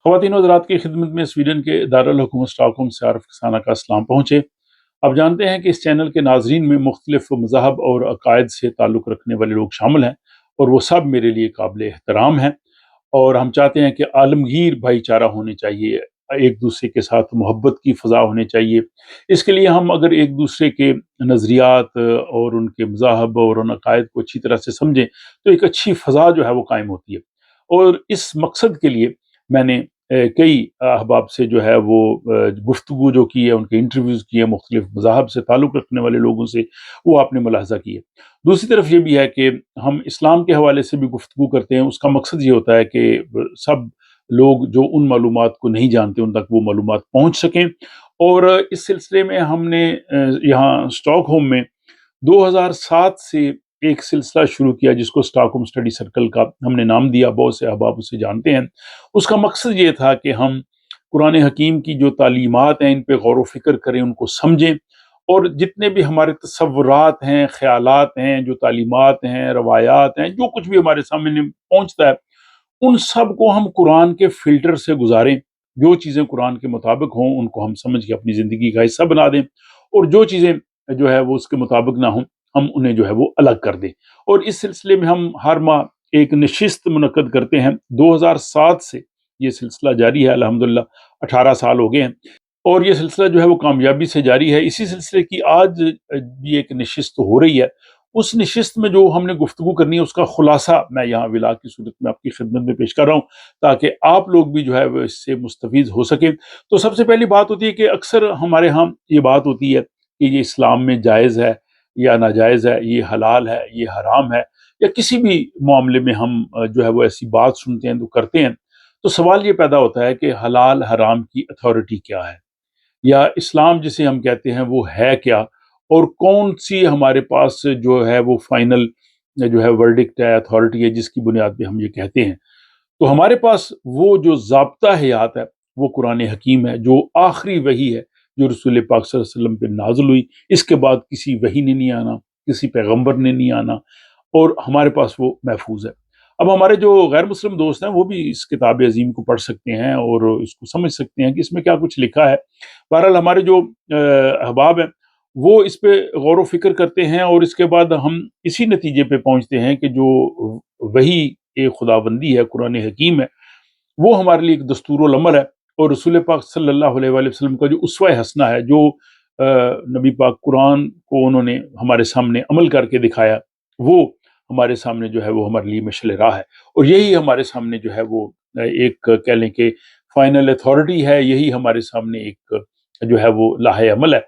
خواتین و حضرات کی خدمت میں سویڈن کے دارالحکومت اسٹاک ہوم سے عارف رسانہ کا اسلام پہنچے۔ آپ جانتے ہیں کہ اس چینل کے ناظرین میں مختلف مذاہب اور عقائد سے تعلق رکھنے والے لوگ شامل ہیں، اور وہ سب میرے لیے قابل احترام ہیں، اور ہم چاہتے ہیں کہ عالمگیر بھائی چارہ ہونے چاہیے، ایک دوسرے کے ساتھ محبت کی فضا ہونی چاہیے۔ اس کے لیے ہم اگر ایک دوسرے کے نظریات اور ان کے مذاہب اور ان عقائد کو اچھی طرح سے سمجھیں تو ایک اچھی فضا جو ہے وہ قائم ہوتی ہے۔ اور اس مقصد کے لیے میں نے کئی احباب سے جو ہے وہ گفتگو جو کی ہے، ان کے انٹرویوز کیے، مختلف مذاہب سے تعلق رکھنے والے لوگوں سے، وہ آپ نے ملاحظہ کیے۔ دوسری طرف یہ بھی ہے کہ ہم اسلام کے حوالے سے بھی گفتگو کرتے ہیں۔ اس کا مقصد یہ ہوتا ہے کہ سب لوگ جو ان معلومات کو نہیں جانتے ان تک وہ معلومات پہنچ سکیں۔ اور اس سلسلے میں ہم نے یہاں اسٹاک ہوم میں 2007 سے ایک سلسلہ شروع کیا جس کو اسٹاک ہوم اسٹڈی سرکل کا ہم نے نام دیا، بہت سے احباب اسے جانتے ہیں۔ اس کا مقصد یہ تھا کہ ہم قرآن حکیم کی جو تعلیمات ہیں ان پہ غور و فکر کریں، ان کو سمجھیں، اور جتنے بھی ہمارے تصورات ہیں، خیالات ہیں، جو تعلیمات ہیں، روایات ہیں، جو کچھ بھی ہمارے سامنے پہنچتا ہے ان سب کو ہم قرآن کے فلٹر سے گزاریں۔ جو چیزیں قرآن کے مطابق ہوں ان کو ہم سمجھ کے اپنی زندگی کا حصہ بنا دیں، اور جو چیزیں جو ہے وہ اس کے مطابق نہ ہوں ہم انہیں جو ہے وہ الگ کر دیں۔ اور اس سلسلے میں ہم ہر ماہ ایک نشست منعقد کرتے ہیں۔ 2007 سے یہ سلسلہ جاری ہے، الحمدللہ 18 سال ہو گئے ہیں، اور یہ سلسلہ جو ہے وہ کامیابی سے جاری ہے۔ اسی سلسلے کی آج بھی ایک نشست ہو رہی ہے۔ اس نشست میں جو ہم نے گفتگو کرنی ہے اس کا خلاصہ میں یہاں ولاگ کی صورت میں آپ کی خدمت میں پیش کر رہا ہوں تاکہ آپ لوگ بھی جو ہے وہ اس سے مستفید ہو سکیں۔ تو سب سے پہلی بات ہوتی ہے کہ اکثر ہمارے ہاں یہ بات ہوتی ہے کہ یہ اسلام میں جائز ہے یا ناجائز ہے، یہ حلال ہے، یہ حرام ہے، یا کسی بھی معاملے میں ہم جو ہے وہ ایسی بات سنتے ہیں تو کرتے ہیں، تو سوال یہ پیدا ہوتا ہے کہ حلال حرام کی اتھارٹی کیا ہے، یا اسلام جسے ہم کہتے ہیں وہ ہے کیا، اور کون سی ہمارے پاس جو ہے وہ فائنل جو ہے ورڈکٹ ہے، اتھارٹی ہے، جس کی بنیاد پہ ہم یہ کہتے ہیں۔ تو ہمارے پاس وہ جو ضابطہ حیات ہے وہ قرآن حکیم ہے، جو آخری وحی ہے جو رسول پاک صلی اللہ علیہ وسلم پہ نازل ہوئی۔ اس کے بعد کسی وحی نے نہیں آنا، کسی پیغمبر نے نہیں آنا، اور ہمارے پاس وہ محفوظ ہے۔ اب ہمارے جو غیر مسلم دوست ہیں وہ بھی اس کتاب عظیم کو پڑھ سکتے ہیں اور اس کو سمجھ سکتے ہیں کہ اس میں کیا کچھ لکھا ہے۔ بہرحال ہمارے جو احباب ہیں وہ اس پہ غور و فکر کرتے ہیں، اور اس کے بعد ہم اسی نتیجے پہ پہنچتے ہیں کہ جو وحی خداوندی ہے، قرآن حکیم ہے، وہ ہمارے لیے ایک دستور العمل ہے، اور رسول پاک صلی اللہ علیہ وآلہ وسلم کا جو اسوہ حسنہ ہے، جو نبی پاک قرآن کو انہوں نے ہمارے سامنے عمل کر کے دکھایا، وہ ہمارے سامنے جو ہے وہ ہمارے لیے مشعل راہ ہے، اور یہی ہمارے سامنے جو ہے وہ ایک کہہ لیں کہ فائنل اتھارٹی ہے، یہی ہمارے سامنے ایک جو ہے وہ لاہ عمل ہے۔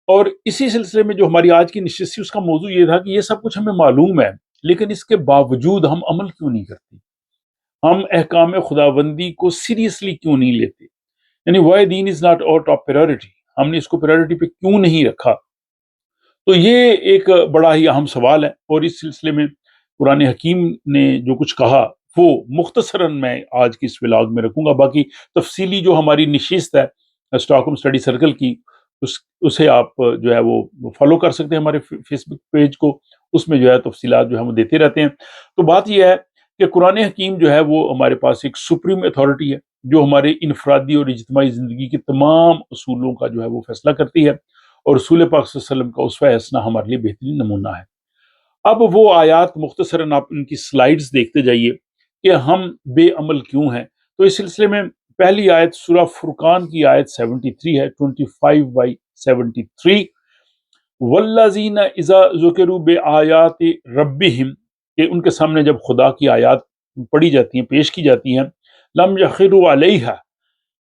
اور اسی سلسلے میں جو ہماری آج کی نشست تھی اس کا موضوع یہ تھا کہ یہ سب کچھ ہمیں معلوم ہے، لیکن اس کے باوجود ہم عمل کیوں نہیں کرتے؟ ہم احکام خداوندی کو سیریسلی کیوں نہیں لیتے؟ یعنی وائی دین از ناٹ اور ٹاپ پریورٹی، ہم نے اس کو پریورٹی پہ کیوں نہیں رکھا؟ تو یہ ایک بڑا ہی اہم سوال ہے، اور اس سلسلے میں قرآن حکیم نے جو کچھ کہا وہ مختصراً میں آج کی اس ولاگ میں رکھوں گا۔ باقی تفصیلی جو ہماری نشست ہے اسٹاک ہوم اسٹڈی سرکل کی، اسے آپ جو ہے وہ فالو کر سکتے ہیں ہمارے فیس بک پیج کو، اس میں جو ہے تفصیلات جو ہم وہ دیتے رہتے ہیں۔ تو بات یہ ہے کہ قرآن حکیم جو ہے وہ ہمارے پاس ایک سپریم اتھارٹی ہے جو ہمارے انفرادی اور اجتماعی زندگی کے تمام اصولوں کا جو ہے وہ فیصلہ کرتی ہے، اور رسول پاک صلی اللہ علیہ وسلم کا اسوہ حسنہ ہمارے لیے بہترین نمونہ ہے۔ اب وہ آیات مختصراً آپ ان کی سلائیڈز دیکھتے جائیے کہ ہم بے عمل کیوں ہیں۔ تو اس سلسلے میں پہلی آیت سورہ فرقان کی آیت 73 ہے، 25/73، والذین اذا ذکروا بآیات ربہم، کہ ان کے سامنے جب خدا کی آیات پڑھی جاتی ہیں، پیش کی جاتی ہیں، لم یخروا علیہا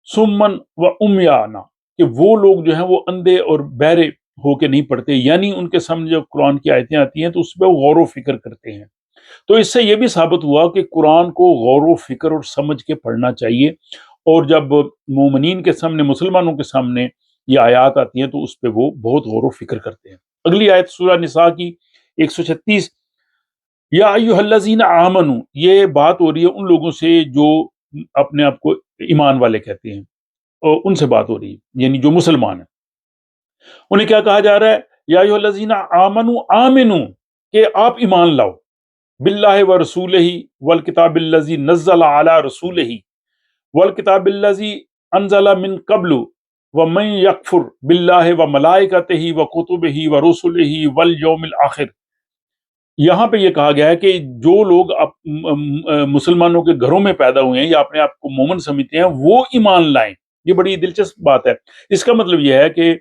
صما وعمیانا، کہ وہ لوگ جو ہیں وہ اندھے اور بہرے ہو کے نہیں پڑھتے، یعنی ان کے سامنے جب قرآن کی آیتیں آتی ہیں تو اس پہ وہ غور و فکر کرتے ہیں۔ تو اس سے یہ بھی ثابت ہوا کہ قرآن کو غور و فکر اور سمجھ کے پڑھنا چاہیے، اور جب مومنین کے سامنے، مسلمانوں کے سامنے یہ آیات آتی ہیں تو اس پہ وہ بہت غور و فکر کرتے ہیں۔ اگلی آیت سورہ نساء کی 136، یا ایھا الذین آمنوا، یہ بات ہو رہی ہے ان لوگوں سے جو اپنے آپ کو ایمان والے کہتے ہیں، اور ان سے بات ہو رہی ہے، یعنی جو مسلمان ہیں۔ انہیں کیا کہا جا رہا ہے؟ یا ایھا الذین آمنوا، آمنوا، کہ آپ ایمان لاؤ، باللہ ورسولہ والکتاب الذی نزل علی رسولہ، والکتاب الذی انزل من قبل ومن یکفر باللہ وملائکتہ وکتبہ ورسلہ والیوم الآخر. یہاں پہ یہ کہا گیا ہے کہ جو لوگ مسلمانوں کے گھروں میں پیدا ہوئے ہیں یا اپنے آپ کو مومن سمجھتے ہیں وہ ایمان لائیں. یہ بڑی دلچسپ بات ہے. اس کا مطلب یہ ہے کہ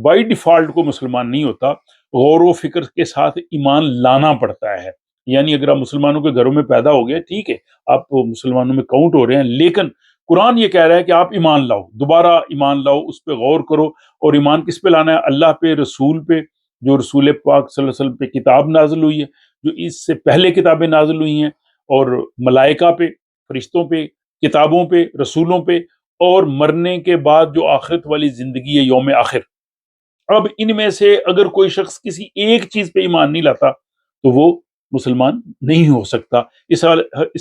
بائی ڈیفالٹ کو مسلمان نہیں ہوتا، غور و فکر کے ساتھ ایمان لانا پڑتا ہے. یعنی اگر آپ مسلمانوں کے گھروں میں پیدا ہو گئے، ٹھیک ہے، آپ مسلمانوں میں کاؤنٹ ہو رہے ہیں، لیکن قرآن یہ کہہ رہا ہے کہ آپ ایمان لاؤ، دوبارہ ایمان لاؤ، اس پہ غور کرو. اور ایمان کس پہ لانا ہے؟ اللہ پہ، رسول پہ، جو رسول پاک صلی اللہ علیہ وسلم پہ کتاب نازل ہوئی ہے، جو اس سے پہلے کتابیں نازل ہوئی ہیں، اور ملائکہ پہ، فرشتوں پہ، کتابوں پہ، رسولوں پہ، اور مرنے کے بعد جو آخرت والی زندگی ہے، یوم آخر. اب ان میں سے اگر کوئی شخص کسی ایک چیز پہ ایمان نہیں لاتا تو وہ مسلمان نہیں ہو سکتا. اس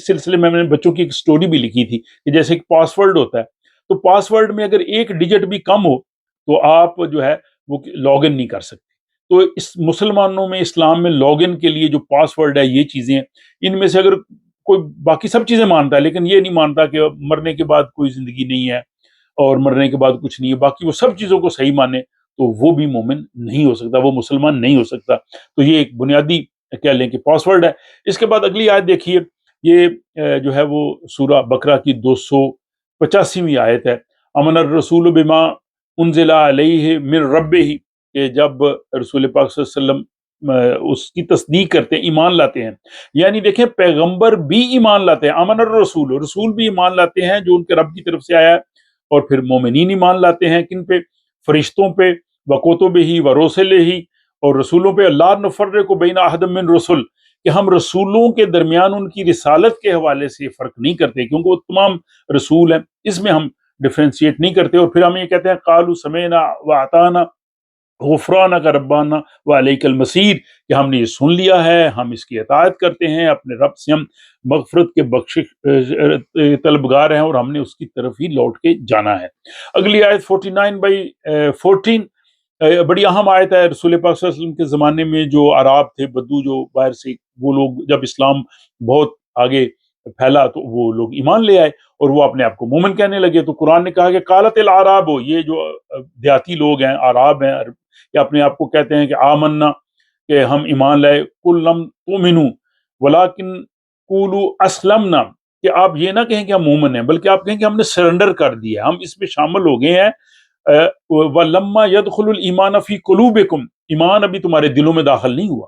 سلسلے میں نے بچوں کی ایک سٹوری بھی لکھی تھی کہ جیسے ایک پاس ورڈ ہوتا ہے، تو پاس ورڈ میں اگر ایک ڈیجٹ بھی کم ہو تو آپ جو ہے وہ لاگ ان نہیں کر سکتے. تو اس مسلمانوں میں، اسلام میں لاگ ان کے لیے جو پاس ورڈ ہے، یہ چیزیں ہیں. ان میں سے اگر کوئی باقی سب چیزیں مانتا ہے لیکن یہ نہیں مانتا کہ مرنے کے بعد کوئی زندگی نہیں ہے اور مرنے کے بعد کچھ نہیں ہے، باقی وہ سب چیزوں کو صحیح مانے، تو وہ بھی مومن نہیں ہو سکتا، وہ مسلمان نہیں ہو سکتا. تو یہ ایک بنیادی کہہ لیں کہ پاس ورڈ ہے. اس کے بعد اگلی آیت دیکھیے، یہ جو ہے وہ سورہ بقرہ کی 285ویں آیت ہے. امن الرسول بما انزل علیہ من ربہ، کہ جب رسول پاک صلی اللہ علیہ وسلم اس کی تصدیق کرتے ہیں، ایمان لاتے ہیں. یعنی دیکھیں پیغمبر بھی ایمان لاتے ہیں، امن الرسول، رسول بھی ایمان لاتے ہیں جو ان کے رب کی طرف سے آیا ہے. اور پھر مومنین ایمان لاتے ہیں کن پہ؟ فرشتوں پہ، وکتبہ ورسلہ، اور رسولوں پہ. لا نفرق بین احد من رسل، کہ ہم رسولوں کے درمیان ان کی رسالت کے حوالے سے فرق نہیں کرتے، کیونکہ وہ تمام رسول ہیں، اس میں ہم ڈفرینشیٹ نہیں کرتے. اور پھر ہم یہ کہتے ہیں قالوا سمعنا واطعنا غفرانک ربنا وعلیک المصیر، کہ ہم نے یہ سن لیا ہے، ہم اس کی اطاعت کرتے ہیں، اپنے رب سے ہم مغفرت کے بخشش طلبگار ہیں، اور ہم نے اس کی طرف ہی لوٹ کے جانا ہے. اگلی آیت 49/14 بڑی اہم آیت ہے. رسول پاک صلی اللہ علیہ وسلم کے زمانے میں جو عراب تھے، بدو جو باہر سے، وہ لوگ جب اسلام بہت آگے پھیلا تو وہ لوگ ایمان لے آئے اور وہ اپنے آپ کو مومن کہنے لگے. تو قرآن نے کہا کہ قالت الاعراب، یہ جو دیہاتی لوگ ہیں، عراب ہیں، یا اپنے آپ کو کہتے ہیں کہ آمنا، کہ ہم ایمان لائے. قل لم تؤمنوا ولکن قولوا اسلمنا، کہ آپ یہ نہ کہیں کہ ہم مومن ہیں، بلکہ آپ کہیں کہ ہم نے سرنڈر کر دیا، ہم اس میں شامل ہو گئے ہیں. وَلَمَّا يَدْخُلُ الْإِيمَانَ فِي قُلُوبِكُمْ، ایمان ابھی تمہارے دلوں میں داخل نہیں ہوا.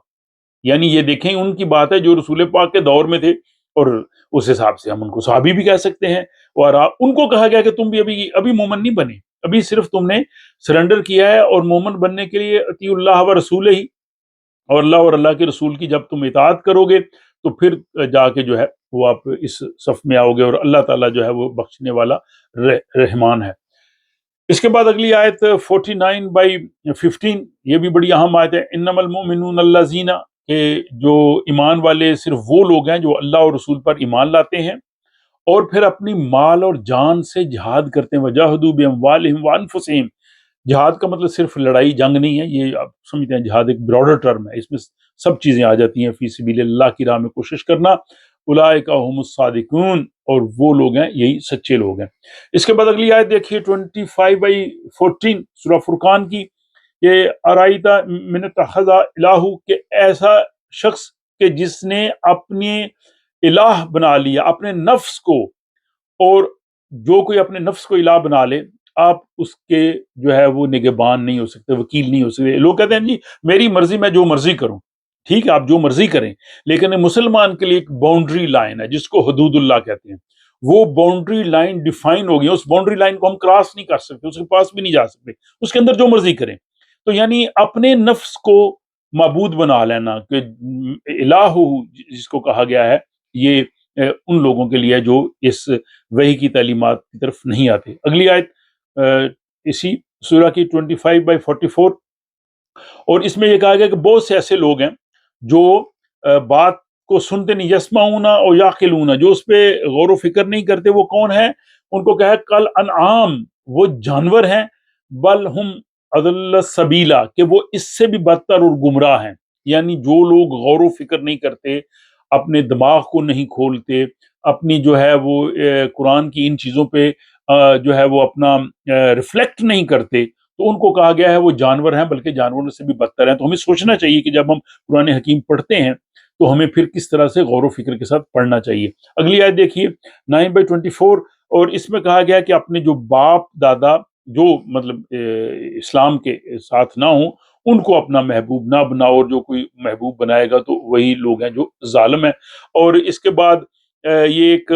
یعنی یہ دیکھیں ان کی بات ہے جو رسول پاک کے دور میں تھے، اور اس حساب سے ہم ان کو صحابی بھی کہہ سکتے ہیں. اور ان کو کہا گیا کہ تم بھی ابھی مومن نہیں بنے، ابھی صرف تم نے سرنڈر کیا ہے. اور مومن بننے کے لیے اطیعوا اللہ و رسولہ ہی، اور اللہ اور اللہ کے رسول کی جب تم اطاعت کرو گے تو پھر جا کے جو ہے وہ آپ اس صف میں آؤ گے، اور اللہ تعالیٰ جو ہے وہ بخشنے والا رحمان ہے. اس کے بعد اگلی آیت 49/15، یہ بھی بڑی اہم آیت ہے. انما المؤمنون الذین، کہ جو ایمان والے صرف وہ لوگ ہیں جو اللہ اور رسول پر ایمان لاتے ہیں اور پھر اپنی مال اور جان سے جہاد کرتے ہیں. وجاہدوا باموالہم وانفسہم، جہاد کا مطلب صرف لڑائی جنگ نہیں ہے، یہ آپ سمجھتے ہیں جہاد ایک براڈر ٹرم ہے، اس میں سب چیزیں آ جاتی ہیں. فی سبیل اللہ کی راہ میں کوشش کرنا. اولئک هم الصادقون، اور وہ لوگ ہیں یہی سچے لوگ ہیں. اس کے بعد اگلی آیت دیکھیے 25/14 سورہ فرقان کی. یہ ارائیتا من اتخذ الہ، کہ ایسا شخص کہ جس نے اپنے الہ بنا لیا اپنے نفس کو، اور جو کوئی اپنے نفس کو الہ بنا لے آپ اس کے جو ہے وہ نگہبان نہیں ہو سکتے، وکیل نہیں ہو سکتے. لوگ کہتے ہیں جی میری مرضی، میں جو مرضی کروں. ٹھیک ہے، آپ جو مرضی کریں، لیکن مسلمان کے لیے ایک باؤنڈری لائن ہے جس کو حدود اللہ کہتے ہیں. وہ باؤنڈری لائن ڈیفائن ہو گئی، اس باؤنڈری لائن کو ہم کراس نہیں کر سکتے، اس کے پاس بھی نہیں جا سکتے، اس کے اندر جو مرضی کریں. تو یعنی اپنے نفس کو معبود بنا لینا، کہ الہ جس کو کہا گیا ہے، یہ ان لوگوں کے لیے جو اس وحی کی تعلیمات کی طرف نہیں آتے. اگلی آیت اسی سورہ کی 25/44، اور اس میں یہ کہا گیا کہ بہت سے ایسے لوگ ہیں جو بات کو سنتے نہیں، یسمعون اور یعقلون، جو اس پہ غور و فکر نہیں کرتے. وہ کون ہیں؟ ان کو کہا ہے کل انعام، وہ جانور ہیں. بل ہم اضل السبیلا، کہ وہ اس سے بھی بدتر اور گمراہ ہیں. یعنی جو لوگ غور و فکر نہیں کرتے، اپنے دماغ کو نہیں کھولتے، اپنی جو ہے وہ قرآن کی ان چیزوں پہ جو ہے وہ اپنا ریفلیکٹ نہیں کرتے، تو ان کو کہا گیا ہے وہ جانور ہیں، بلکہ جانوروں سے بھی بدتر ہیں۔ تو ہمیں سوچنا چاہیے کہ جب ہم قرآن حکیم پڑھتے ہیں تو ہمیں پھر کس طرح سے غور و فکر کے ساتھ پڑھنا چاہیے۔ اگلی آیت دیکھیے 9/24، اور اس میں کہا گیا کہ اپنے جو باپ دادا جو مطلب اسلام کے ساتھ نہ ہوں ان کو اپنا محبوب نہ بناؤ، اور جو کوئی محبوب بنائے گا تو وہی لوگ ہیں جو ظالم ہیں۔ اور اس کے بعد یہ ایک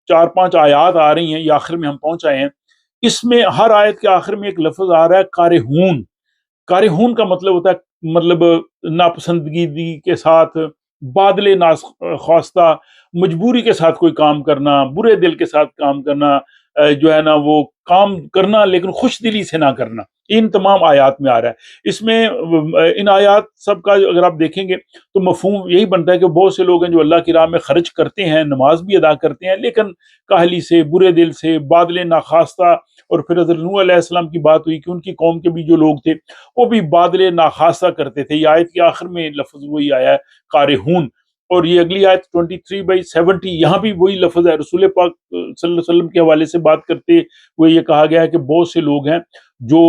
4-5 آیات آ رہی ہیں، یہ آخر میں ہم پہنچ آئے ہیں۔ اس میں ہر آیت کے آخر میں ایک لفظ آ رہا ہے کارہون۔ کارہون کا مطلب ہوتا ہے مطلب ناپسندگی کے ساتھ، بادل ناخواستہ، مجبوری کے ساتھ کوئی کام کرنا، برے دل کے ساتھ کام کرنا، جو ہے نا وہ کام کرنا لیکن خوش دلی سے نہ کرنا، ان تمام آیات میں آ رہا ہے۔ اس میں ان آیات سب کا اگر آپ دیکھیں گے تو مفہوم یہی بنتا ہے کہ بہت سے لوگ ہیں جو اللہ کی راہ میں خرچ کرتے ہیں، نماز بھی ادا کرتے ہیں، لیکن کاہلی سے، برے دل سے، بادل ناخواستہ۔ اور پھر حضرت نوح علیہ السلام کی بات ہوئی کہ ان کی قوم کے بھی جو لوگ تھے وہ بھی بادل ناخواستہ کرتے تھے۔ یہ آیت کے آخر میں لفظ وہی آیا ہے کارہون۔ اور یہ اگلی آیت 23/70، یہاں بھی وہی لفظ ہے۔ رسول پاک صلی اللہ علیہ وسلم کے حوالے سے بات کرتے ہوئے یہ کہا گیا ہے کہ بہت سے لوگ ہیں جو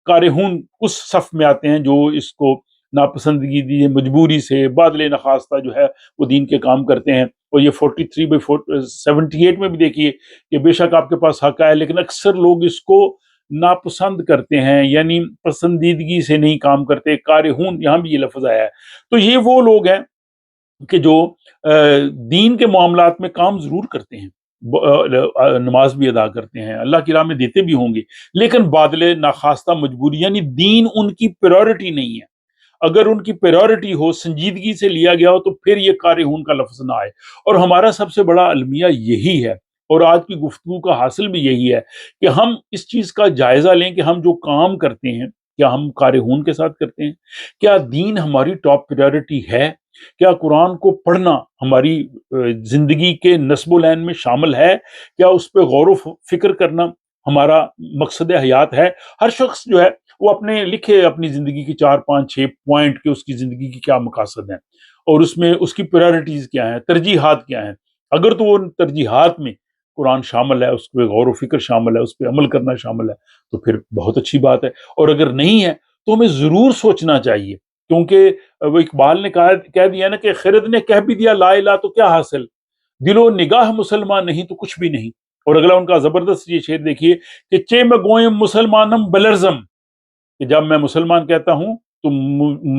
کارہون اس صف میں آتے ہیں جو اس کو ناپسندگی دی مجبوری سے، بادل نخواستہ جو ہے وہ دین کے کام کرتے ہیں۔ اور یہ 43/78 میں بھی دیکھیے کہ بے شک آپ کے پاس حق ہے لیکن اکثر لوگ اس کو ناپسند کرتے ہیں، یعنی پسندیدگی سے نہیں کام کرتے۔ کارہون یہاں بھی یہ لفظ آیا ہے۔ تو یہ وہ لوگ ہیں کہ جو دین کے معاملات میں کام ضرور کرتے ہیں، نماز بھی ادا کرتے ہیں، اللہ کی راہ میں دیتے بھی ہوں گے، لیکن بادل ناخواستہ مجبوری، یعنی دین ان کی پریورٹی نہیں ہے۔ اگر ان کی پریورٹی ہو، سنجیدگی سے لیا گیا ہو، تو پھر یہ کارہون کا لفظ نہ آئے۔ اور ہمارا سب سے بڑا المیہ یہی ہے، اور آج کی گفتگو کا حاصل بھی یہی ہے کہ ہم اس چیز کا جائزہ لیں کہ ہم جو کام کرتے ہیں کیا ہم کارہون کے ساتھ کرتے ہیں؟ کیا دین ہماری ٹاپ پریورٹی ہے؟ کیا قرآن کو پڑھنا ہماری زندگی کے نصب و لین میں شامل ہے؟ کیا اس پہ غور و فکر کرنا ہمارا مقصد حیات ہے؟ ہر شخص جو ہے وہ اپنے لکھے اپنی زندگی کی 4-5-6 پوائنٹ کہ اس کی زندگی کی کیا مقاصد ہیں، اور اس میں اس کی پریورٹیز کیا ہیں، ترجیحات کیا ہیں۔ اگر تو ان ترجیحات میں قرآن شامل ہے، اس پہ غور و فکر شامل ہے، اس پہ عمل کرنا شامل ہے، تو پھر بہت اچھی بات ہے۔ اور اگر نہیں ہے تو ہمیں ضرور سوچنا چاہیے، کیونکہ وہ اقبال نے کہہ دیا نا کہ خرد نے کہہ بھی دیا لا الہ تو کیا حاصل، دل و نگاہ مسلمان نہیں تو کچھ بھی نہیں۔ اور اگلا ان کا زبردست یہ شعر دیکھیے کہ چے میں گوئم مسلمانم بلرزم، کہ جب میں مسلمان کہتا ہوں تو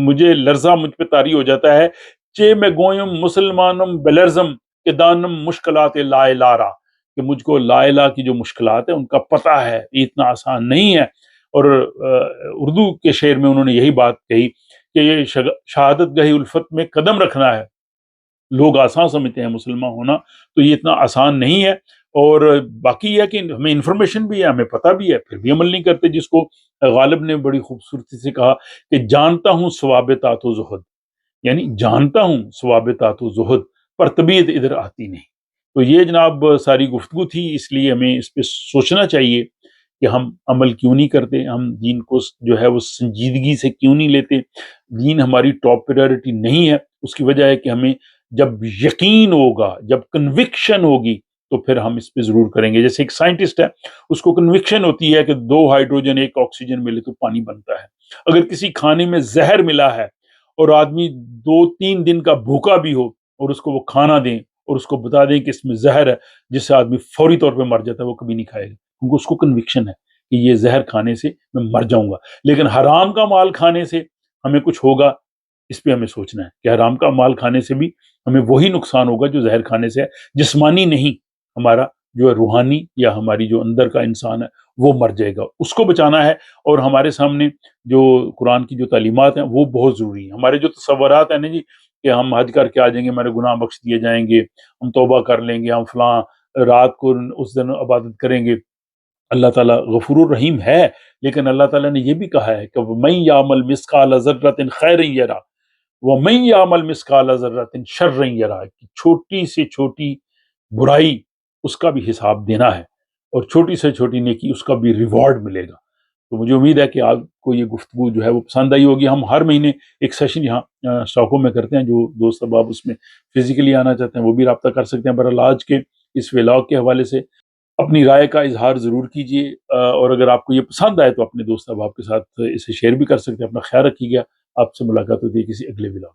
مجھے لرزہ مجھ پہ طاری ہو جاتا ہے۔ چے میں گوئم مسلمانم بلرزم کہ دانم مشکلات لا الہ، کہ مجھ کو لا الہ کی جو مشکلات ہیں ان کا پتہ ہے، یہ اتنا آسان نہیں ہے۔ اور اردو کے شعر میں انہوں نے یہی بات کہی کہ یہ شہادت گہی الفت میں قدم رکھنا ہے، لوگ آسان سمجھتے ہیں مسلمان ہونا، تو یہ اتنا آسان نہیں ہے۔ اور باقی یہ ہے کہ ہمیں انفارمیشن بھی ہے، ہمیں پتہ بھی ہے، پھر بھی عمل نہیں کرتے، جس کو غالب نے بڑی خوبصورتی سے کہا کہ جانتا ہوں ثواب طاعت و زہد، یعنی جانتا ہوں ثواب طاعت و زہد پر طبیعت ادھر آتی نہیں۔ تو یہ جناب ساری گفتگو تھی، اس لیے ہمیں اس پہ سوچنا چاہیے کہ ہم عمل کیوں نہیں کرتے، ہم دین کو جو ہے وہ سنجیدگی سے کیوں نہیں لیتے۔ دین ہماری ٹاپ پریورٹی نہیں ہے، اس کی وجہ ہے کہ ہمیں جب یقین ہوگا، جب کنوکشن ہوگی تو پھر ہم اس پہ ضرور کریں گے۔ جیسے ایک سائنٹسٹ ہے، اس کو کنوکشن ہوتی ہے کہ 2 ہائیڈروجن 1 آکسیجن ملے تو پانی بنتا ہے۔ اگر کسی کھانے میں زہر ملا ہے اور آدمی 2-3 دن کا بھوکا بھی ہو اور اس کو وہ کھانا دیں اور اس کو بتا دیں کہ اس میں زہر ہے، جس سے آدمی فوری طور پہ مر جاتا ہے، وہ کبھی نہیں کھائے گا، کیونکہ اس کو کنوکشن ہے کہ یہ زہر کھانے سے میں مر جاؤں گا۔ لیکن حرام کا مال کھانے سے ہمیں کچھ ہوگا، اس پہ ہمیں سوچنا ہے کہ حرام کا مال کھانے سے بھی ہمیں وہی نقصان ہوگا جو زہر کھانے سے ہے، جسمانی نہیں، ہمارا جو ہے روحانی یا ہماری جو اندر کا انسان ہے وہ مر جائے گا، اس کو بچانا ہے۔ اور ہمارے سامنے جو قرآن کی جو تعلیمات ہیں وہ بہت ضروری ہیں۔ ہمارے جو تصورات ہیں نا جی کہ ہم حج کر کے آ جائیں گے، ہمارے گناہ بخش دیے جائیں گے، ہم توبہ کر لیں گے، ہم فلاں رات کو اس دن عبادت کریں گے، اللہ تعالیٰ غفور الرحیم ہے، لیکن اللہ تعالیٰ نے یہ بھی کہا ہے کہ وَمَن يَعْمَلْ مِثْقَالَ ذَرَّةٍ خَيْرًا يَرَهُ وَمَن يَعْمَلْ مِثْقَالَ ذَرَّةٍ شَرًّا يَرَهُ، کہ چھوٹی سے چھوٹی برائی اس کا بھی حساب دینا ہے، اور چھوٹی سے چھوٹی نیکی اس کا بھی ریوارڈ ملے گا۔ تو مجھے امید ہے کہ آپ کو یہ گفتگو جو ہے وہ پسند آئی ہوگی. ہم ہر مہینے ایک سیشن یہاں اسٹاک ہوم میں کرتے ہیں. جو دوست احباب اس میں فزیکلی آنا چاہتے ہیں وہ بھی رابطہ کر سکتے ہیں. بہرحال آج کے اس ولاگ کے حوالے سے اپنی رائے کا اظہار ضرور کیجیے، اور اگر آپ کو یہ پسند آئے تو اپنے دوست احباب کے ساتھ اسے شیئر بھی کر سکتے ہیں. اپنا خیال رکھیے گا. آپ سے ملاقات ہوتی ہے کسی اگلے ولاگ.